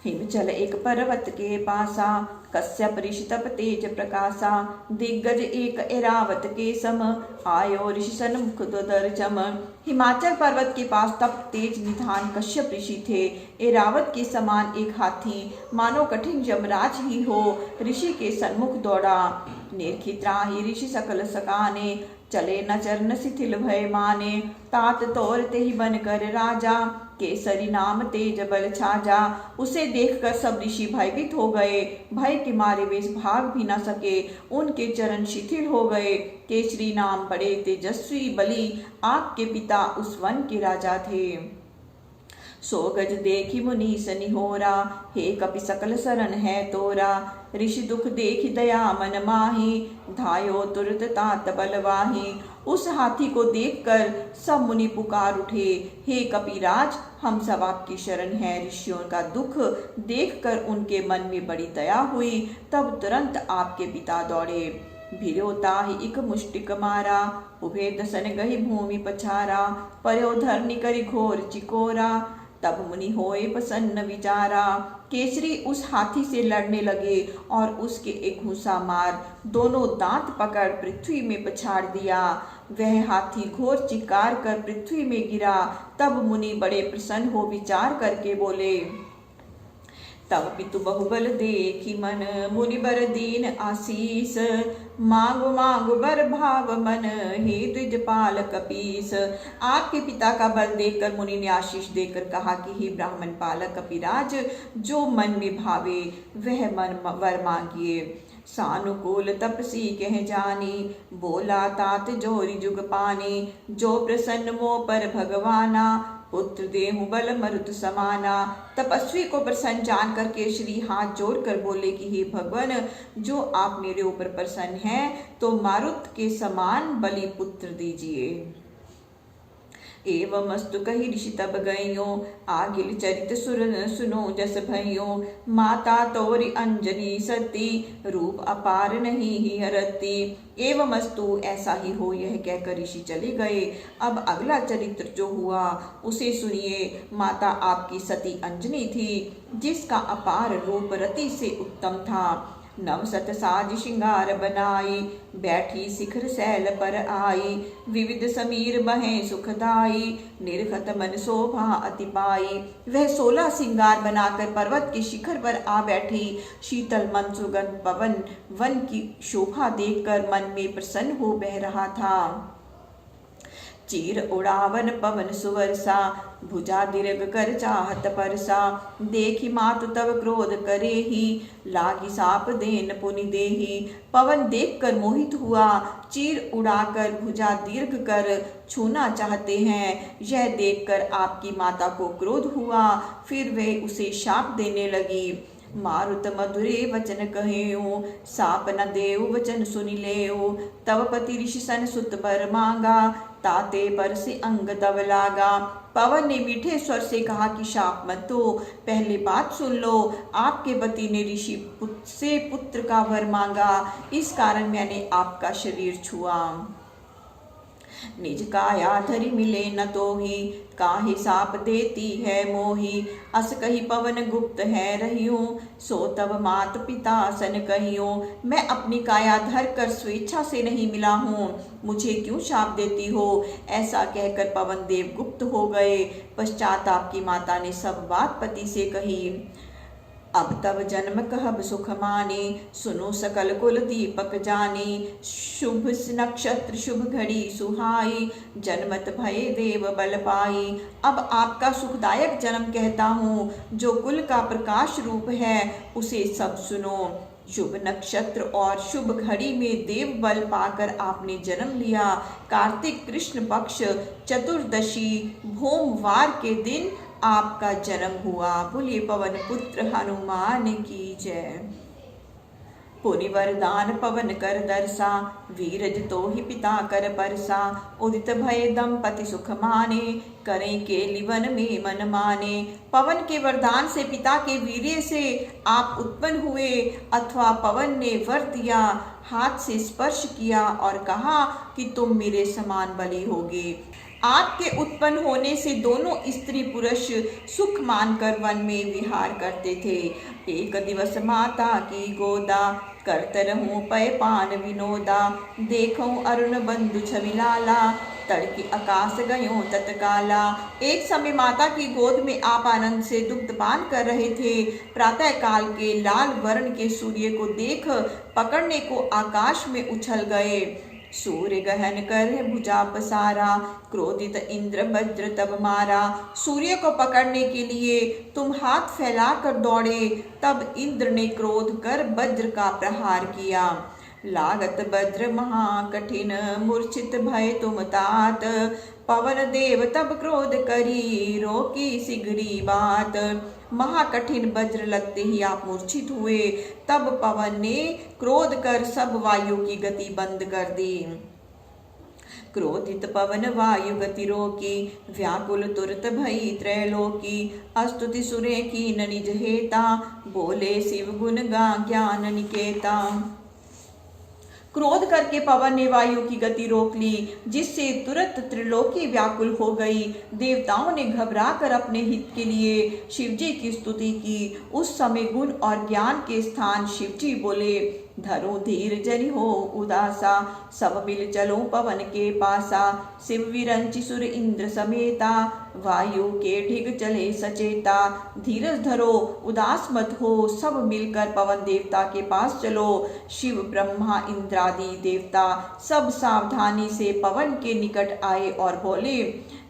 हिमचल एक पर्वत के पासा, कश्यप ऋषि तप तेज प्रकाशा। दिग्गज एक ऐरावत के सम, आयो ऋषि सन्मुख दर्जम। हिमाचल पर्वत के पास तप तेज निधान कश्यप ऋषि थे। ऐरावत के समान एक हाथी, मानो कठिन यमराज ही हो, ऋषि के सन्मुख दौड़ा। निर्खित राही ऋषि सकल सकाने, चले न चरण शिथिल भय माने। तात तोरते ही बनकर राजा, केसरी नाम तेज बल छाजा। उसे देखकर सब ऋषि भयभीत हो गए, भय के मारे वे भाग भी न सके, उनके चरण शिथिल हो गए। केसरी नाम बड़े तेजस्वी बलि, आग के पिता उस वन के राजा थे। सो गज देखी मुनीस निहोरा, हे कपि सकल शरण है तोरा। ऋषि दुख देखी दया मन माही, धायो तुरत तात बलवाही। उस हाथी को देखकर सब मुनि पुकार उठे, हे कपिराज, हम सब आपकी शरण है। ऋषियों का दुख देखकर उनके मन में बड़ी दया हुई, तब तुरंत आपके पिता दौड़े। भिरोता ही इक मुष्टिक मारा, उभे दसन गही भूमि पछारा। पर्यो धरनी करी घोर चिकोरा, तब मुनि होए प्रसन्न विचारा। केसरी उस हाथी से लड़ने लगे और उसके एक घूंसा मार दोनों दांत पकड़ पृथ्वी में पछाड़ दिया। वह हाथी घोर चिक्कार कर पृथ्वी में गिरा। तब मुनि बड़े प्रसन्न हो विचार करके बोले, तब पितु बहुबल देखी मन, मुनि बर दीन आशीष। मांगो मांगो बर भाव मन, हे द्विजपाल कपीस। आपके पिता का बल देखकर मुनि ने आशीष देकर कहा कि हे ब्राह्मण पालक कपिराज, जो मन में भावे वह मन वर मांगिए। सानुकूल तपसी कह जानी, बोला तात जोरी जुग पानी। जो प्रसन्न मो पर भगवाना, पुत्र देहु बल मरुत समाना। तपस्वी को प्रसन्न जान कर केसरी हाथ जोड़कर बोले कि हे भगवान, जो आप मेरे ऊपर प्रसन्न हैं तो मारुत के समान बलि पुत्र दीजिए। एवं अस्तु कही ऋषि तब गयो, आगिल चरित सुर सुनो जस भयो। माता तोरी अंजनी सती, रूप अपार नहीं ही हरती। एवं अस्तु ऐसा ही हो, यह कहकर ऋषि चले गए। अब अगला चरित्र जो हुआ उसे सुनिए। माता आपकी सती अंजनी थी, जिसका अपार रूप रति से उत्तम था। नव सत साज श्रृंगार बनाई, बैठी शिखर सैल पर आई। विविध समीर बहें सुखदाई, निर्खत मन शोभा अति पाई। वह 16 श्रृंगार बनाकर पर्वत के शिखर पर आ बैठी। शीतल मन सुगंध पवन वन की शोभा देखकर मन में प्रसन्न हो बह रहा था। चीर उड़ावन पवन सुवर्षा, भुजा दीर्घ कर चाहत परसा। देखी मातु तब क्रोध करे ही, लागी साप देन पुनि देही। पवन देखकर मोहित हुआ, चीर उड़ाकर भुजा दीर्घ कर छूना चाहते हैं। यह देखकर आपकी माता को क्रोध हुआ, फिर वे उसे शाप देने लगी। मारुत मधुरे वचन कहेऊ, साप न देव वचन सुनि लेऊ। तब पति ऋषि सन सुत बर मांगा, ताते पर से अंग दब लागा। पवन ने मीठे स्वर से कहा कि शाप मत दो, पहले बात सुन लो। आपके पति ने ऋषि से पुत्र का वर मांगा, इस कारण मैंने आपका शरीर छुआ। निज काया धरि मिले न तोहि, काहे साप देती है मोहि। अस कही पवन गुप्त है रहियूं, सो तब मात पिता सन कहियूं। मैं अपनी काया धर कर स्वेच्छा से नहीं मिला हूँ, मुझे क्यों शाप देती हो। ऐसा कहकर पवन देव गुप्त हो गए। पश्चात आपकी माता ने सब बात पति से कही। अब तब जन्म कहब सुख माने, सुनो सकल कुल दीपक जाने। शुभ नक्षत्र शुभ घड़ी सुहाई, जन्मत भय देव बल पाई। अब आपका सुखदायक जन्म कहता हूँ, जो कुल का प्रकाश रूप है उसे सब सुनो। शुभ नक्षत्र और शुभ घड़ी में देव बल पाकर आपने जन्म लिया। कार्तिक कृष्ण पक्ष चतुर्दशी भोमवार के दिन आपका जन्म हुआ। बोलिए पवन पुत्र हनुमान की जय। पुनि वरदान पवन कर दर्शा, वीरज तो ही पिता कर परसा। उदित भय दंपति सुख माने, करें के लिवन में मन माने। पवन के वरदान से पिता के वीर्य से आप उत्पन्न हुए, अथवा पवन ने वर दिया, हाथ से स्पर्श किया और कहा कि तुम मेरे समान बलि होगे। आपके उत्पन्न होने से दोनों स्त्री पुरुष सुख मानकर वन में विहार करते थे। एक दिवस माता की गोदा, करत रहूं पय पान विनोदा, देखूं अरुण बंधु छविलाला, तड़के आकाश गयो तत्काला। एक समय माता की गोद में आप आनंद से दुग्धपान कर रहे थे। प्रातः काल के लाल वर्ण के सूर्य को देख पकड़ने को आकाश में उछल गए। सूर्य गहन कर भुजा पसारा, क्रोधित इंद्र वज्र तब मारा। सूर्य को पकड़ने के लिए तुम हाथ फैलाकर दौड़े, तब इंद्र ने क्रोध कर वज्र का प्रहार किया। लागत वज्र महाकठिन, मूर्छित भय तुम तात। पवन देव तब क्रोध करी, रोकी शीघ्री बात। महाकठिन वज्र लगते ही आप मूर्छित हुए। तब पवन ने क्रोध कर सब वायु की गति बंद कर दी। क्रोधित पवन वायु गति रोकी, व्याकुल तुरत भई त्रैलोकी। स्तुति सुरे की निज हेता, बोले शिव गुण गा ज्ञान निकेता। क्रोध करके पवन ने वायु की गति रोक ली, जिससे तुरंत त्रिलोकी व्याकुल हो गई। देवताओं ने घबराकर अपने हित के लिए शिवजी की स्तुति की। उस समय गुण और ज्ञान के स्थान शिवजी बोले, धरो धीर जनि हो उदासा, सब मिल चलो पवन के पासा। शिव विरंचि सुर इंद्र समेता, वायु के ढिग चले सचेता। धीरज धरो, उदास मत हो, सब मिलकर पवन देवता के पास चलो। शिव ब्रह्मा इंद्रादि देवता सब सावधानी से पवन के निकट आए और बोले,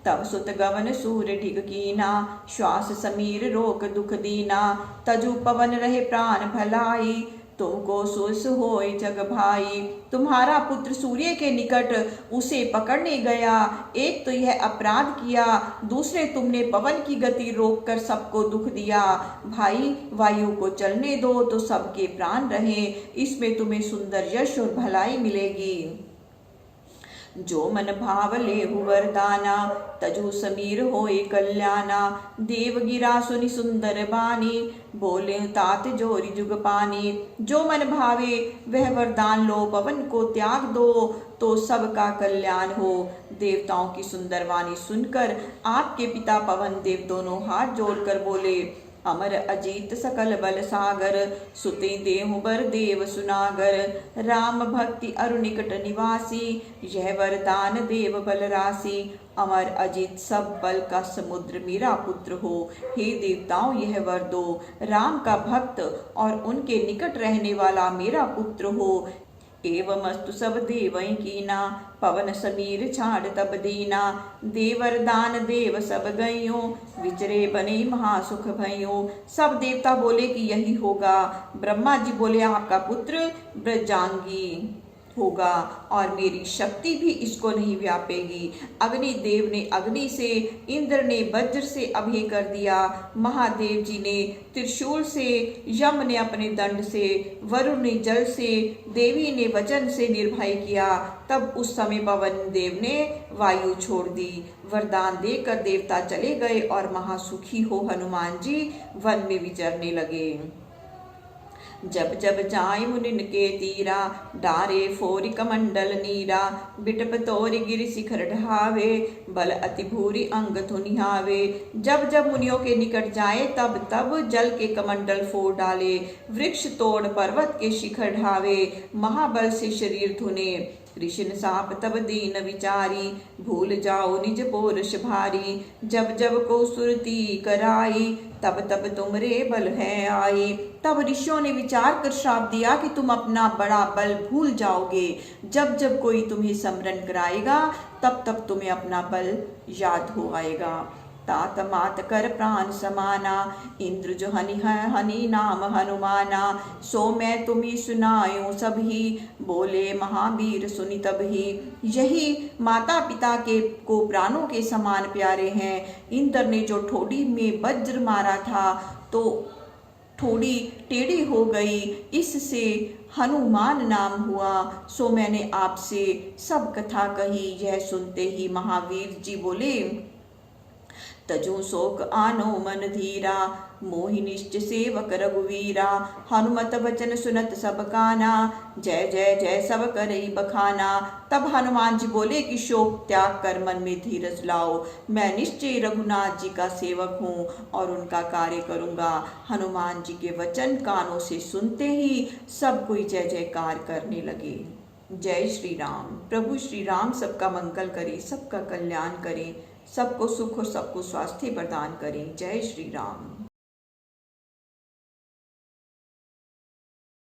तब सुत गवन सूर्य ढिग कीना, श्वास समीर रोक दुख दीना। तजु पवन रहे प्राण भलाई, तुमको सुस होय जग भाई। तुम्हारा पुत्र सूर्य के निकट उसे पकड़ने गया। एक तो यह अपराध किया, दूसरे तुमने पवन की गति रोककर सबको दुख दिया। भाई, वायु को चलने दो तो सबके प्राण रहे। इसमें तुम्हें सुंदर यश और भलाई मिलेगी। जो मन भाव लेहु वरदाना, तजु समीर होए कल्याणा। देव गिरा सुनि सुंदर बानी, बोले तात जोरी जुग पानी। जो मन भावे वह वरदान लो, पवन को त्याग दो तो सबका कल्याण हो। देवताओं की सुंदर वाणी सुनकर आपके पिता पवन देव दोनों हाथ जोड़कर बोले, अमर अजीत सकल बल सागर, सुते देहु बर देव सुनागर। राम भक्ति अरु निकट निवासी, यह वरदान देव बल राशि। अमर अजीत सब बल का समुद्र मेरा पुत्र हो। हे देवताओं, यह वर दो, राम का भक्त और उनके निकट रहने वाला मेरा पुत्र हो। एवमस्तु सब देवई कीना, पवन समीर छाड़ तब दीना। देवर दान देव सब गयो, विचरे बने महासुख भयो। सब देवता बोले कि यही होगा। ब्रह्मा जी बोले, आपका पुत्र ब्रजांगी होगा और मेरी शक्ति भी इसको नहीं व्यापेगी। अग्नि देव ने अग्नि से, इंद्र ने वज्र से अभय कर दिया। महादेव जी ने त्रिशूल से, यम ने अपने दंड से, वरुण ने जल से, देवी ने वचन से निर्भय किया। तब उस समय पवन देव ने वायु छोड़ दी। वरदान देकर देवता चले गए और महासुखी हो हनुमान जी वन में विचरने लगे। जब जब जाय मुनिन के तीरा, डारे फोरि कमंडल नीरा। बिटप तोरि गिरि शिखर ढावे, बल अति भूरि अंग धुनिहावे। जब जब मुनियों के निकट जाए तब तब जल के कमंडल फोड़ डाले, वृक्ष तोड़ पर्वत के शिखर ढावे, महाबल से शरीर धुने। ऋषिन साप तब दीन विचारी, भूल जाओ निज पौरुष भारी। जब जब को सुरती कराई, तब तब तुमरे बल है आई। तब ऋषियों ने विचार कर श्राप दिया कि तुम अपना बड़ा बल भूल जाओगे। जब जब कोई तुम्हें स्मरण कराएगा तब तब तुम्हें अपना बल याद हो आएगा। तात मात कर प्राण समाना, इंद्र जो हनि है हनि नाम हनुमाना। सो मैं तुम्हें सुनायूं सभी, बोले महावीर सुनि तबही। यही माता पिता के को प्राणों के समान प्यारे हैं। इंद्र ने जो ठोड़ी में वज्र मारा था तो ठोड़ी टेढ़ी हो गई, इससे हनुमान नाम हुआ। सो मैंने आपसे सब कथा कही। यह सुनते ही महावीर जी बोले, तजु शोक आनो मन धीरा, मोहि निश्चय सेवक रघुवीरा। हनुमत वचन सुनत सब काना, जय जय जय सब करई बखाना। तब हनुमान जी बोले कि शोक त्याग कर मन में धीरज लाओ, मैं निश्चय रघुनाथ जी का सेवक हूँ और उनका कार्य करूँगा। हनुमान जी के वचन कानों से सुनते ही सब कोई जय जयकार करने लगे। जय श्री राम। प्रभु श्री राम सबका मंगल करे, सबका कल्याण करें, सबको सुख और सबको स्वास्थ्य प्रदान करें। जय श्री राम।